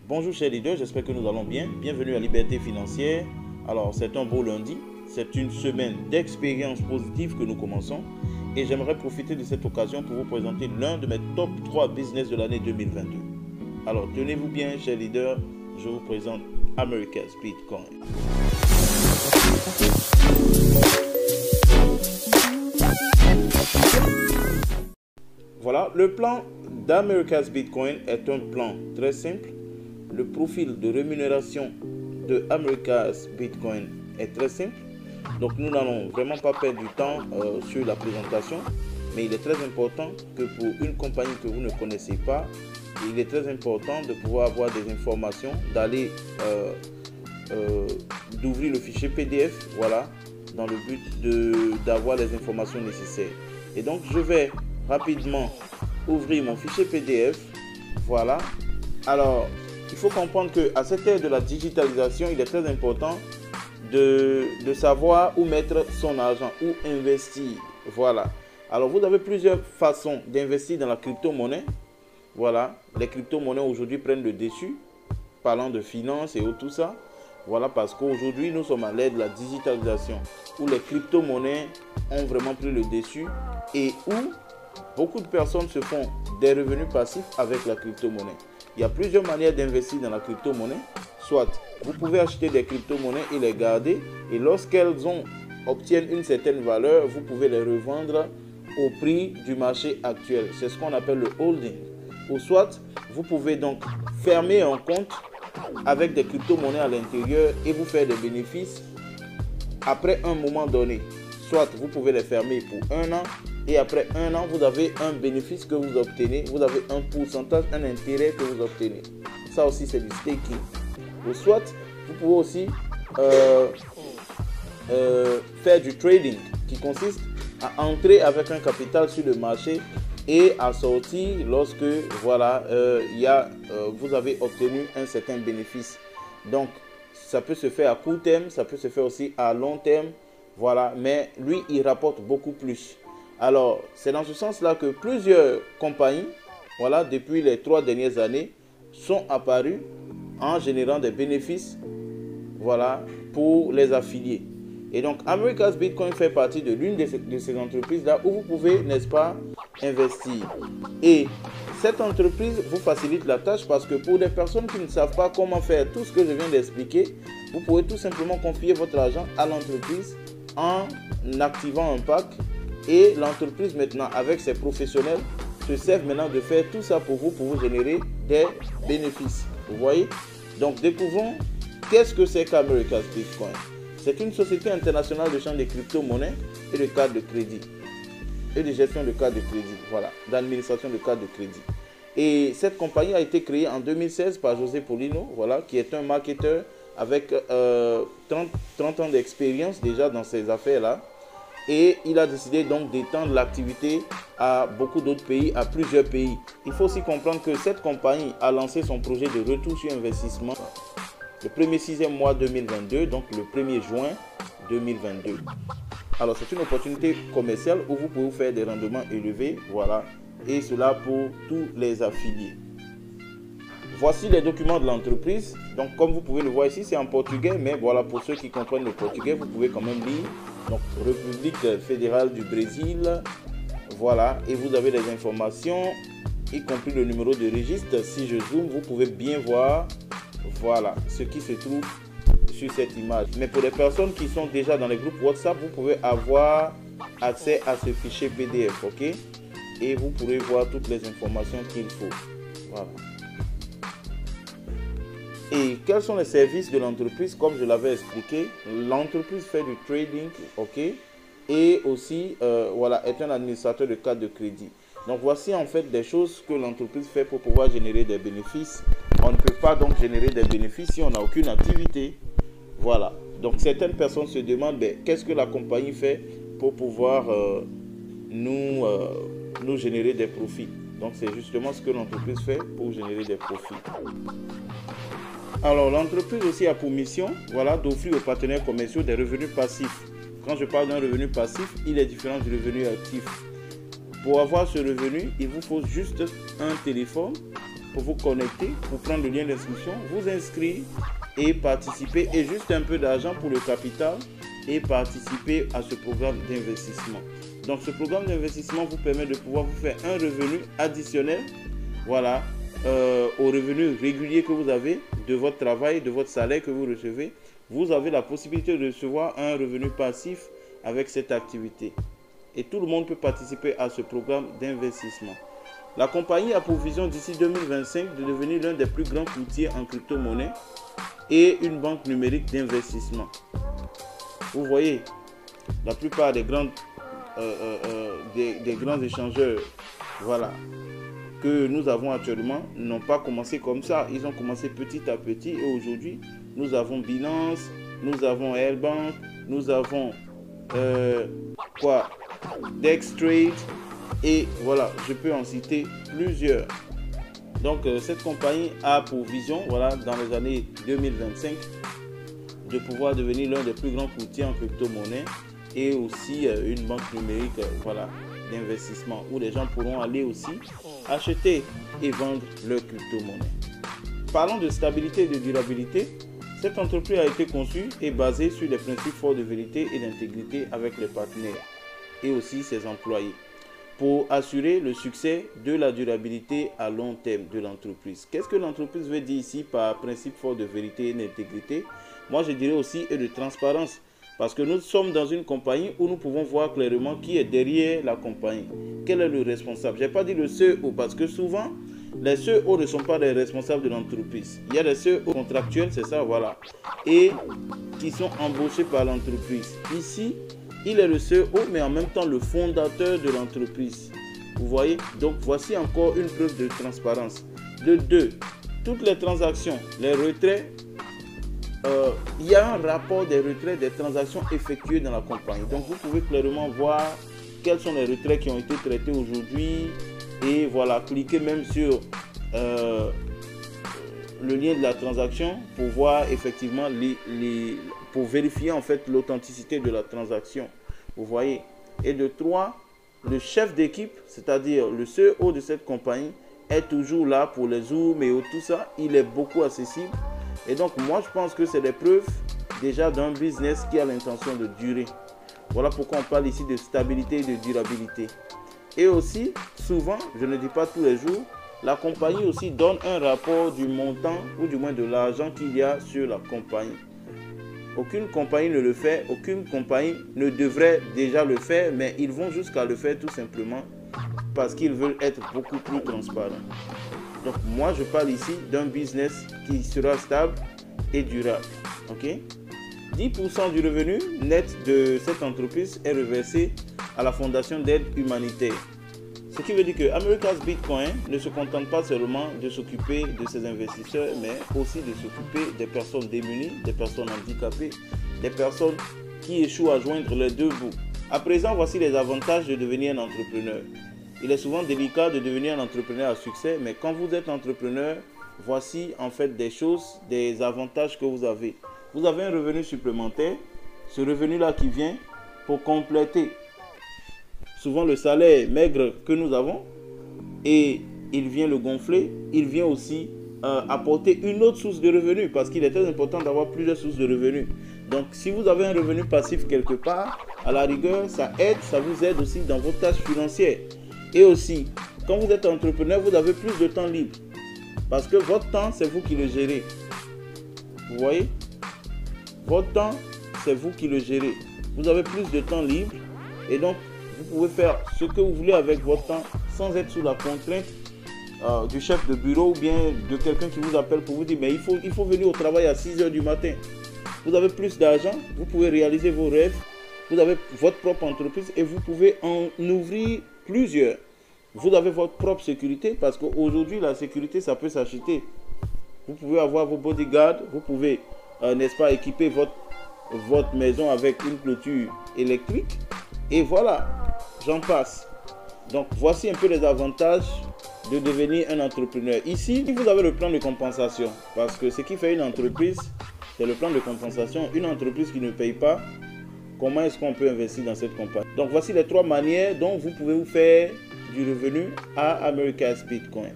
Bonjour chers leaders, j'espère que nous allons bien. Bienvenue à Liberté Financière. Alors c'est un beau lundi, c'est une semaine d'expériences positives que nous commençons et j'aimerais profiter de cette occasion pour vous présenter l'un de mes top 3 business de l'année 2022. Alors tenez-vous bien chers leaders, je vous présente America's Bitcoin. Voilà, le plan d'America's Bitcoin est un plan très simple. Le profil de rémunération de America's Bitcoin est très simple. Donc nous n'allons vraiment pas perdre du temps sur la présentation. Mais il est très important que pour une compagnie que vous ne connaissez pas, il est très important de pouvoir avoir des informations, d'aller d'ouvrir le fichier PDF, voilà, dans le but d'avoir les informations nécessaires. Et donc je vais rapidement ouvrir mon fichier PDF, voilà. Alors il faut comprendre qu'à cette ère de la digitalisation, il est très important de savoir où mettre son argent, où investir, voilà. Alors vous avez plusieurs façons d'investir dans la crypto-monnaie, voilà. Les crypto-monnaies aujourd'hui prennent le dessus, parlant de finances et tout ça, voilà, parce qu'aujourd'hui nous sommes à l'ère de la digitalisation, où les crypto-monnaies ont vraiment pris le dessus et où beaucoup de personnes se font des revenus passifs avec la crypto-monnaie. Il y a plusieurs manières d'investir dans la crypto-monnaie. Soit vous pouvez acheter des crypto-monnaies et les garder. Et lorsqu'elles obtiennent une certaine valeur, vous pouvez les revendre au prix du marché actuel. C'est ce qu'on appelle le holding. Ou soit vous pouvez donc fermer un compte avec des crypto-monnaies à l'intérieur et vous faire des bénéfices après un moment donné. Soit vous pouvez les fermer pour un an. Et après un an, vous avez un bénéfice que vous obtenez. Vous avez un pourcentage, un intérêt que vous obtenez. Ça aussi, c'est du staking. Ou soit, vous pouvez aussi faire du trading qui consiste à entrer avec un capital sur le marché et à sortir lorsque voilà, vous avez obtenu un certain bénéfice. Donc, ça peut se faire à court terme, ça peut se faire aussi à long terme. Voilà, mais lui, il rapporte beaucoup plus. Alors, c'est dans ce sens-là que plusieurs compagnies, voilà, depuis les 3 dernières années, sont apparues en générant des bénéfices, voilà, pour les affiliés. Et donc, America's Bitcoin fait partie de l'une de ces entreprises-là où vous pouvez, n'est-ce pas, investir. Et cette entreprise vous facilite la tâche parce que pour des personnes qui ne savent pas comment faire tout ce que je viens d'expliquer, vous pouvez tout simplement confier votre argent à l'entreprise en activant un pack. Et l'entreprise maintenant avec ses professionnels se servent maintenant de faire tout ça pour vous générer des bénéfices. Vous voyez? Donc découvrons qu'est-ce que c'est qu'America's Bitcoin. C'est une société internationale de change de crypto-monnaies et de cartes de crédit. Et de gestion de cartes de crédit. Voilà, d'administration de cartes de crédit. Et cette compagnie a été créée en 2016 par José Paulino, voilà, qui est un marketeur avec 30 ans d'expérience déjà dans ces affaires-là. Et il a décidé donc d'étendre l'activité à beaucoup d'autres pays, à plusieurs pays. Il faut aussi comprendre que cette compagnie a lancé son projet de retour sur investissement le 1er 6e mois 2022, donc le 1er juin 2022. Alors c'est une opportunité commerciale où vous pouvez faire des rendements élevés, voilà, et cela pour tous les affiliés. Voici les documents de l'entreprise. Donc comme vous pouvez le voir ici, c'est en portugais, mais voilà, pour ceux qui comprennent le portugais, vous pouvez quand même lire. Donc République fédérale du Brésil, voilà, et vous avez les informations, y compris le numéro de registre. Si je zoome, vous pouvez bien voir, voilà, ce qui se trouve sur cette image. Mais pour les personnes qui sont déjà dans les groupes WhatsApp, vous pouvez avoir accès à ce fichier PDF, ok? Et vous pourrez voir toutes les informations qu'il faut, voilà. Et quels sont les services de l'entreprise? Comme je l'avais expliqué, l'entreprise fait du trading, ok, et aussi voilà, est un administrateur de cartes de crédit. Donc voici en fait des choses que l'entreprise fait pour pouvoir générer des bénéfices. On ne peut pas donc générer des bénéfices si on n'a aucune activité. Voilà. Donc certaines personnes se demandent qu'est-ce que la compagnie fait pour pouvoir nous générer des profits. Donc c'est justement ce que l'entreprise fait pour générer des profits. Alors l'entreprise aussi a pour mission, voilà, d'offrir aux partenaires commerciaux des revenus passifs. Quand je parle d'un revenu passif, il est différent du revenu actif. Pour avoir ce revenu, il vous faut juste un téléphone pour vous connecter, pour prendre le lien d'inscription, vous inscrire et participer, et juste un peu d'argent pour le capital et participer à ce programme d'investissement. Donc ce programme d'investissement vous permet de pouvoir vous faire un revenu additionnel, voilà, aux revenus réguliers que vous avez de votre travail, de votre salaire que vous recevez. Vous avez la possibilité de recevoir un revenu passif avec cette activité. Et tout le monde peut participer à ce programme d'investissement. La compagnie a pour vision d'ici 2025 de devenir l'un des plus grands courtiers en crypto-monnaie et une banque numérique d'investissement. Vous voyez, la plupart des grands échangeurs, voilà, que nous avons actuellement n'ont pas commencé comme ça. Ils ont commencé petit à petit et aujourd'hui, nous avons Binance, nous avons Airbank, nous avons Dextrade et voilà, je peux en citer plusieurs. Donc cette compagnie a pour vision, voilà, dans les années 2025, de pouvoir devenir l'un des plus grands courtiers en crypto-monnaie et aussi une banque numérique, voilà, d'investissement où les gens pourront aller aussi acheter et vendre leurs crypto-monnaies. Parlons de stabilité et de durabilité. Cette entreprise a été conçue et basée sur des principes forts de vérité et d'intégrité avec les partenaires et aussi ses employés pour assurer le succès de la durabilité à long terme de l'entreprise. Qu'est-ce que l'entreprise veut dire ici par principe fort de vérité et d'intégrité? Moi, je dirais aussi et de transparence. Parce que nous sommes dans une compagnie où nous pouvons voir clairement qui est derrière la compagnie. Quel est le responsable? Je n'ai pas dit le CEO parce que souvent, les CEO ne sont pas les responsables de l'entreprise. Il y a des CEO contractuels, c'est ça, voilà. Et qui sont embauchés par l'entreprise. Ici, il est le CEO, mais en même temps le fondateur de l'entreprise. Vous voyez? Donc, voici encore une preuve de transparence. De deux, toutes les transactions, les retraits, il y a un rapport des retraits des transactions effectuées dans la compagnie. Donc vous pouvez clairement voir quels sont les retraits qui ont été traités aujourd'hui. Et voilà, cliquez même sur le lien de la transaction pour voir effectivement pour vérifier en fait l'authenticité de la transaction. Vous voyez. Et de trois, le chef d'équipe, c'est-à-dire le CEO de cette compagnie, est toujours là pour les zooms et tout ça. Il est beaucoup accessible. Et donc, moi, je pense que c'est des preuves déjà d'un business qui a l'intention de durer. Voilà pourquoi on parle ici de stabilité et de durabilité. Et aussi, souvent, je ne dis pas tous les jours, la compagnie aussi donne un rapport du montant ou du moins de l'argent qu'il y a sur la compagnie. Aucune compagnie ne le fait, aucune compagnie ne devrait déjà le faire, mais ils vont jusqu'à le faire tout simplement parce qu'ils veulent être beaucoup plus transparents. Donc moi je parle ici d'un business qui sera stable et durable. Ok? 10% du revenu net de cette entreprise est reversé à la fondation d'aide humanitaire. Ce qui veut dire que America's Bitcoin ne se contente pas seulement de s'occuper de ses investisseurs, mais aussi de s'occuper des personnes démunies, des personnes handicapées, des personnes qui échouent à joindre les deux bouts. À présent, voici les avantages de devenir un entrepreneur. Il est souvent délicat de devenir un entrepreneur à succès, mais quand vous êtes entrepreneur, voici en fait des choses, des avantages que vous avez. Vous avez un revenu supplémentaire, ce revenu-là qui vient pour compléter souvent le salaire maigre que nous avons et il vient le gonfler, il vient aussi apporter une autre source de revenus parce qu'il est très important d'avoir plusieurs sources de revenus. Donc si vous avez un revenu passif quelque part, à la rigueur, ça vous aide aussi dans vos tâches financières. Et aussi, quand vous êtes entrepreneur, vous avez plus de temps libre. Parce que votre temps, c'est vous qui le gérez. Vous voyez? Votre temps, c'est vous qui le gérez. Vous avez plus de temps libre. Et donc, vous pouvez faire ce que vous voulez avec votre temps sans être sous la contrainte du chef de bureau ou bien de quelqu'un qui vous appelle pour vous dire mais il faut venir au travail à 6 h du matin. Vous avez plus d'argent, vous pouvez réaliser vos rêves. Vous avez votre propre entreprise et vous pouvez en ouvrir plusieurs. Vous avez votre propre sécurité parce qu'aujourd'hui, la sécurité, ça peut s'acheter. Vous pouvez avoir vos bodyguards, vous pouvez, n'est-ce pas, équiper votre maison avec une clôture électrique. Et voilà, j'en passe. Donc, voici un peu les avantages de devenir un entrepreneur. Ici, vous avez le plan de compensation. Parce que ce qui fait une entreprise, c'est le plan de compensation. Une entreprise qui ne paye pas, comment est-ce qu'on peut investir dans cette compagnie? Donc, voici les 3 manières dont vous pouvez vous faire du revenu à America's Bitcoin.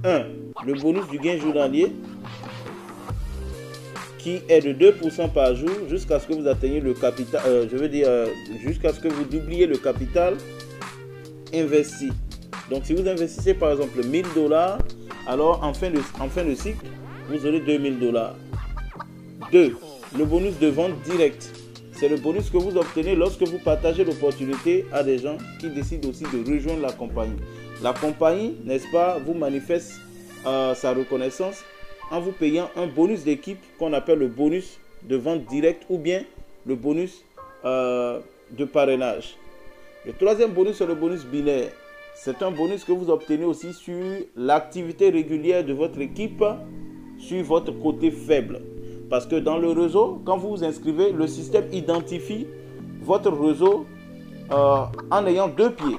1. Le bonus du gain journalier qui est de 2% par jour jusqu'à ce que vous atteigniez le capital, jusqu'à ce que vous doubliez le capital investi. Donc si vous investissez par exemple 1000 $, alors en fin de cycle, vous aurez 2000 $. 2. Le bonus de vente directe. C'est le bonus que vous obtenez lorsque vous partagez l'opportunité à des gens qui décident aussi de rejoindre la compagnie. La compagnie, n'est-ce pas, vous manifeste sa reconnaissance en vous payant un bonus d'équipe qu'on appelle le bonus de vente directe ou bien le bonus de parrainage. Le troisième bonus, c'est le bonus binaire. C'est un bonus que vous obtenez aussi sur l'activité régulière de votre équipe sur votre côté faible. Parce que dans le réseau, quand vous vous inscrivez, le système identifie votre réseau en ayant deux pieds.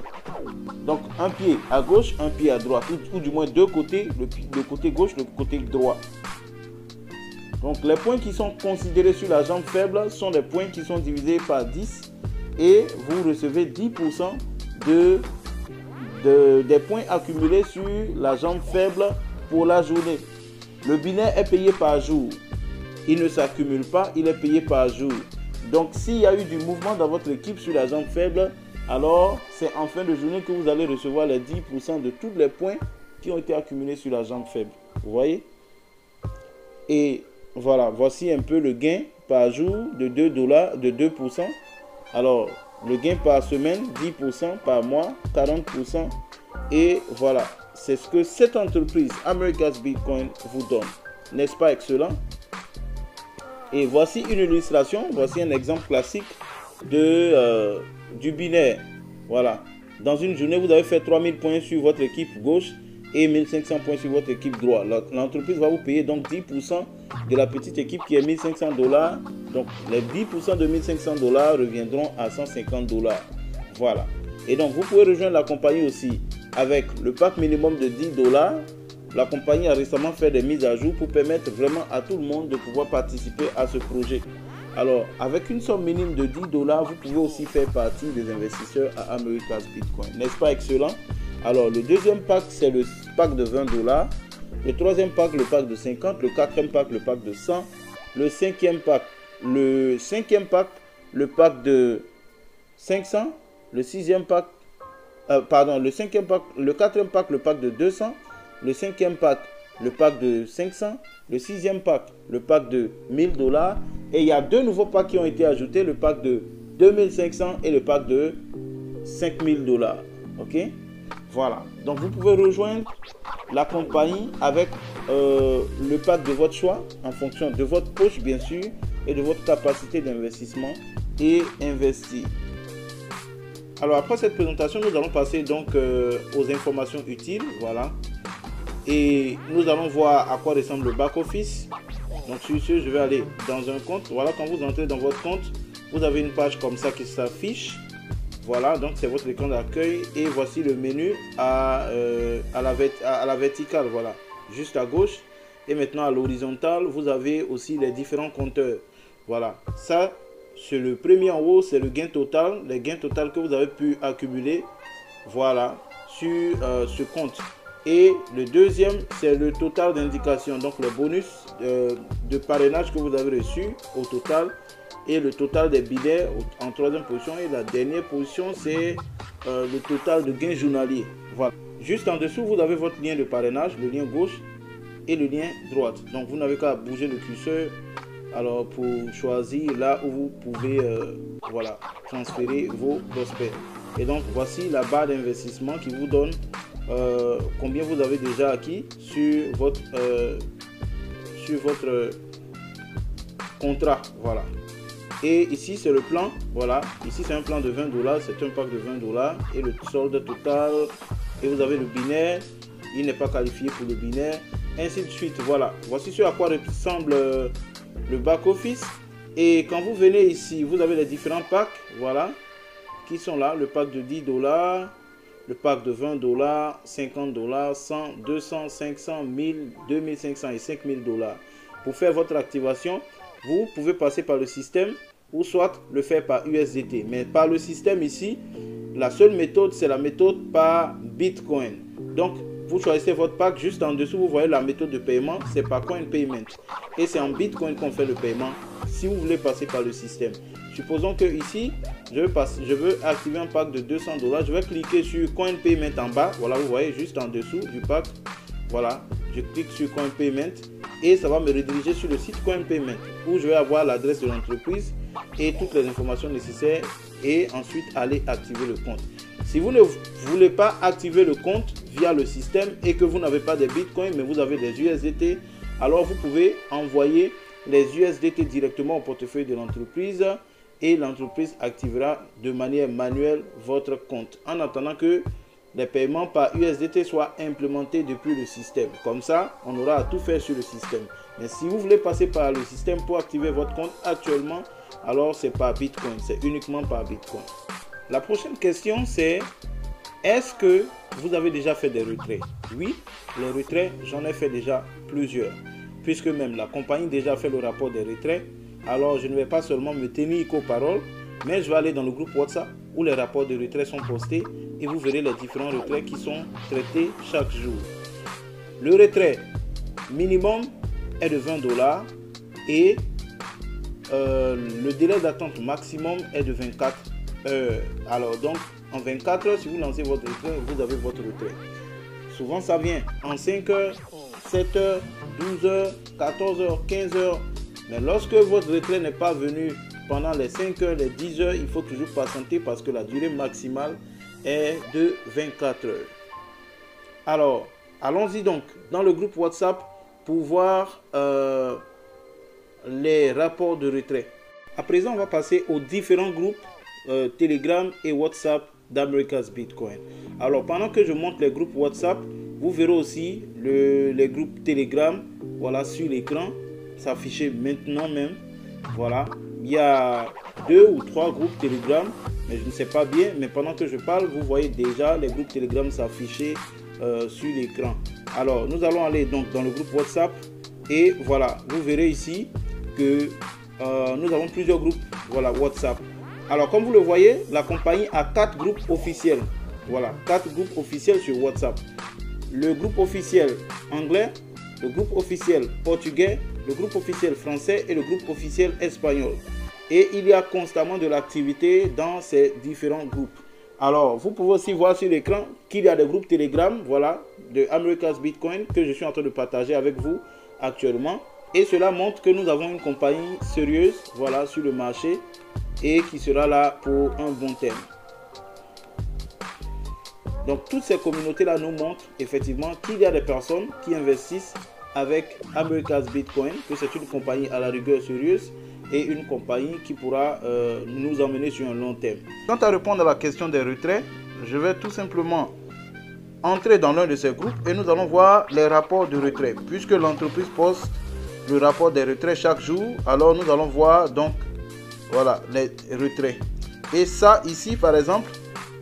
Donc un pied à gauche, un pied à droite, ou du moins deux côtés, le côté gauche, le côté droit. Donc les points qui sont considérés sur la jambe faible sont des points qui sont divisés par 10 et vous recevez 10% des points accumulés sur la jambe faible pour la journée. Le binaire est payé par jour. Il ne s'accumule pas, il est payé par jour. Donc s'il y a eu du mouvement dans votre équipe sur la jambe faible, alors c'est en fin de journée que vous allez recevoir les 10% de tous les points qui ont été accumulés sur la jambe faible. Vous voyez? Et voilà, voici un peu le gain par jour de 2 $, de 2%. Alors, le gain par semaine, 10%, par mois, 40%. Et voilà, c'est ce que cette entreprise, America's Bitcoin, vous donne. N'est-ce pas excellent? Et voici une illustration, voici un exemple classique du binaire. Voilà, dans une journée, vous avez fait 3000 points sur votre équipe gauche et 1500 points sur votre équipe droite. L'entreprise va vous payer donc 10% de la petite équipe qui est 1500 $. Donc les 10% de 1500 $ reviendront à 150 $. Voilà. Et donc vous pouvez rejoindre la compagnie aussi avec le pack minimum de 10 $. La compagnie a récemment fait des mises à jour pour permettre vraiment à tout le monde de pouvoir participer à ce projet. Alors, avec une somme minime de 10 $, vous pouvez aussi faire partie des investisseurs à America's Bitcoin. N'est-ce pas excellent? Alors, le deuxième pack, c'est le pack de 20 $. Le troisième pack, le pack de 50. Le quatrième pack, le pack de 100. Le cinquième pack, le pack de 500. Le sixième pack, le cinquième pack, le quatrième pack, le pack de 200. Le cinquième pack, le pack de 500, le sixième pack, le pack de 1000 $. Et il y a deux nouveaux packs qui ont été ajoutés, le pack de 2500 et le pack de 5000 $. Ok? Voilà. Donc vous pouvez rejoindre la compagnie avec le pack de votre choix en fonction de votre poche bien sûr et de votre capacité d'investissement et investir. Alors après cette présentation, nous allons passer donc aux informations utiles. Voilà. Et nous allons voir à quoi ressemble le back-office. Donc sur ce, je vais aller dans un compte. Voilà, quand vous entrez dans votre compte, vous avez une page comme ça qui s'affiche. Voilà, donc c'est votre écran d'accueil. Et voici le menu à la verticale, voilà, juste à gauche. Et maintenant à l'horizontale, vous avez aussi les différents compteurs. Voilà, ça, c'est le premier en haut, c'est le gain total. Les gains total que vous avez pu accumuler, voilà, sur ce compte. Et le deuxième, c'est le total d'indication, donc le bonus de parrainage que vous avez reçu au total. Et le total des binaires en troisième position. Et la dernière position, c'est le total de gains journaliers. Voilà. Juste en dessous, vous avez votre lien de parrainage, le lien gauche et le lien droite. Donc, vous n'avez qu'à bouger le curseur alors pour choisir là où vous pouvez voilà, transférer vos prospects. Et donc, voici la barre d'investissement qui vous donne combien vous avez déjà acquis sur votre contrat. Voilà. Et ici c'est le plan. Voilà, ici c'est un plan de 20 $, c'est un pack de 20 $ et le solde total. Et vous avez le binaire, il n'est pas qualifié pour le binaire, ainsi de suite. Voilà, voici ce à quoi ressemble le back office. Et quand vous venez ici, vous avez les différents packs, voilà, qui sont là. Le pack de 10 $, le pack de 20 $, 50 $, 100, 200, 500, 1000, 2500 et 5000 $. Pour faire votre activation, vous pouvez passer par le système ou soit le faire par USDT. Mais par le système ici, la seule méthode, c'est la méthode par Bitcoin. Donc, vous choisissez votre pack. Juste en dessous, vous voyez la méthode de paiement. C'est par Coin Payment. Et c'est en Bitcoin qu'on fait le paiement si vous voulez passer par le système. Supposons que ici, je veux activer un pack de 200 $. Je vais cliquer sur Coin Payment en bas. Voilà, vous voyez juste en dessous du pack. Voilà, je clique sur Coin Payment et ça va me rediriger sur le site Coin Payment où je vais avoir l'adresse de l'entreprise et toutes les informations nécessaires et ensuite aller activer le compte. Si vous ne voulez pas activer le compte via le système et que vous n'avez pas de Bitcoin mais vous avez des USDT, alors vous pouvez envoyer les USDT directement au portefeuille de l'entreprise et l'entreprise activera de manière manuelle votre compte en attendant que les paiements par USDT soient implémentés depuis le système. Comme ça, on aura à tout faire sur le système. Mais si vous voulez passer par le système pour activer votre compte actuellement, alors c'est par Bitcoin, c'est uniquement par Bitcoin. La prochaine question c'est, est-ce que vous avez déjà fait des retraits? Oui, les retraits, j'en ai fait déjà plusieurs. Puisque même la compagnie déjà fait le rapport des retraits, alors je ne vais pas seulement me tenir qu'aux paroles, mais je vais aller dans le groupe WhatsApp où les rapports de retrait sont postés et vous verrez les différents retraits qui sont traités chaque jour. Le retrait minimum est de 20 $ et le délai d'attente maximum est de 24 heures. Alors donc en 24 heures, si vous lancez votre retrait, vous avez votre retrait. Souvent ça vient en 5 heures, 7 heures, 12 heures, 14 heures, 15 heures. Mais lorsque votre retrait n'est pas venu pendant les 5 heures, les 10 heures, il faut toujours patienter parce que la durée maximale est de 24 heures. Alors, allons-y donc dans le groupe WhatsApp pour voir les rapports de retrait. À présent, on va passer aux différents groupes Telegram et WhatsApp d'America's Bitcoin. Alors, pendant que je montre les groupes WhatsApp, vous verrez aussi les groupes Telegram, voilà, sur l'écran, s'afficher maintenant même. Voilà, il y a 2 ou 3 groupes Telegram, mais je ne sais pas bien, mais pendant que je parle, vous voyez déjà les groupes Telegram s'afficher sur l'écran. Alors, nous allons aller donc dans le groupe WhatsApp et voilà, vous verrez ici que nous avons plusieurs groupes, voilà, WhatsApp. Alors, comme vous le voyez, la compagnie a 4 groupes officiels. Voilà, 4 groupes officiels sur WhatsApp. Le groupe officiel anglais, le groupe officiel portugais, le groupe officiel français et le groupe officiel espagnol. Et il y a constamment de l'activité dans ces différents groupes. Alors, vous pouvez aussi voir sur l'écran qu'il y a des groupes Telegram, voilà, de America's Bitcoin que je suis en train de partager avec vous actuellement. Et cela montre que nous avons une compagnie sérieuse, voilà, sur le marché et qui sera là pour un bon terme. Donc, toutes ces communautés-là nous montrent effectivement qu'il y a des personnes qui investissent avec America's Bitcoin, que c'est une compagnie à la rigueur sérieuse et une compagnie qui pourra nous emmener sur un long terme. Quant à répondre à la question des retraits, je vais tout simplement entrer dans l'un de ces groupes et nous allons voir les rapports de retrait. Puisque l'entreprise poste le rapport des retraits chaque jour, alors nous allons voir donc voilà les retraits. Et ça ici par exemple,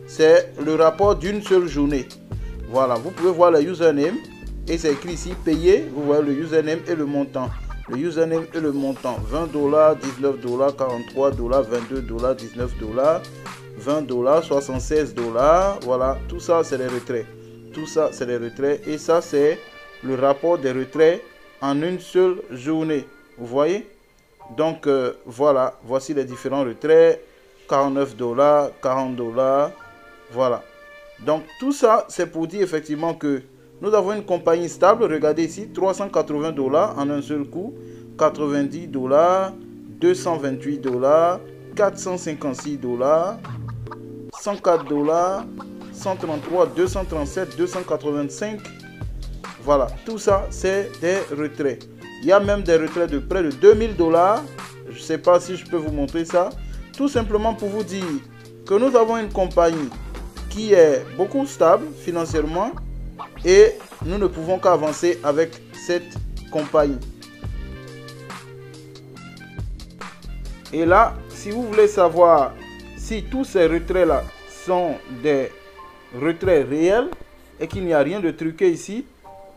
c'est le rapport d'une seule journée. Voilà, vous pouvez voir le username. Et c'est écrit ici, payer, vous voyez le username et le montant. Le username et le montant, 20 $, 19 $, 43 $, 22 $, 19 $, 20 $, 76 $. Voilà, tout ça c'est les retraits. Tout ça c'est les retraits. Et ça c'est le rapport des retraits en une seule journée. Vous voyez? Donc voilà, voici les différents retraits. 49 $, 40 $. Voilà. Donc tout ça c'est pour dire effectivement que nous avons une compagnie stable, regardez ici, 380 $ en un seul coup, 90 $, 228 $, 456 $, 104 $, 133, 237, 285. Voilà, tout ça c'est des retraits. Il y a même des retraits de près de 2000 $. Je ne sais pas si je peux vous montrer ça. Tout simplement pour vous dire que nous avons une compagnie qui est beaucoup stable financièrement. Et nous ne pouvons qu'avancer avec cette compagnie. Et là, si vous voulez savoir si tous ces retraits-là sont des retraits réels et qu'il n'y a rien de truqué ici,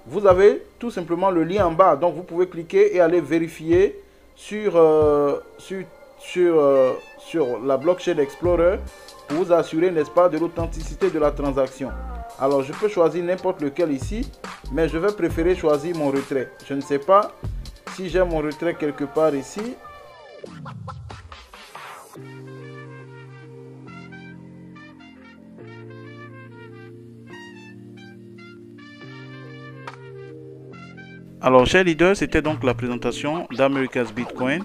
vous avez tout simplement le lien en bas. Donc, vous pouvez cliquer et aller vérifier sur la Blockchain Explorer pour vous assurer, n'est-ce pas, de l'authenticité de la transaction. Alors, je peux choisir n'importe lequel ici, mais je vais préférer choisir mon retrait. Je ne sais pas si j'ai mon retrait quelque part ici. Alors, chers leaders, c'était donc la présentation d'America's Bitcoin.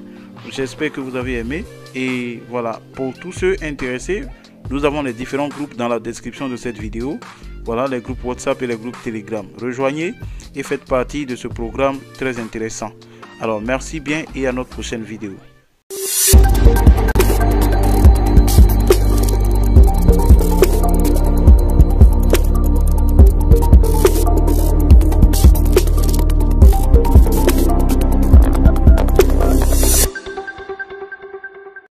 J'espère que vous avez aimé. Et voilà, pour tous ceux intéressés, nous avons les différents groupes dans la description de cette vidéo. Voilà, les groupes WhatsApp et les groupes Telegram. Rejoignez et faites partie de ce programme très intéressant. Alors, merci bien et à notre prochaine vidéo.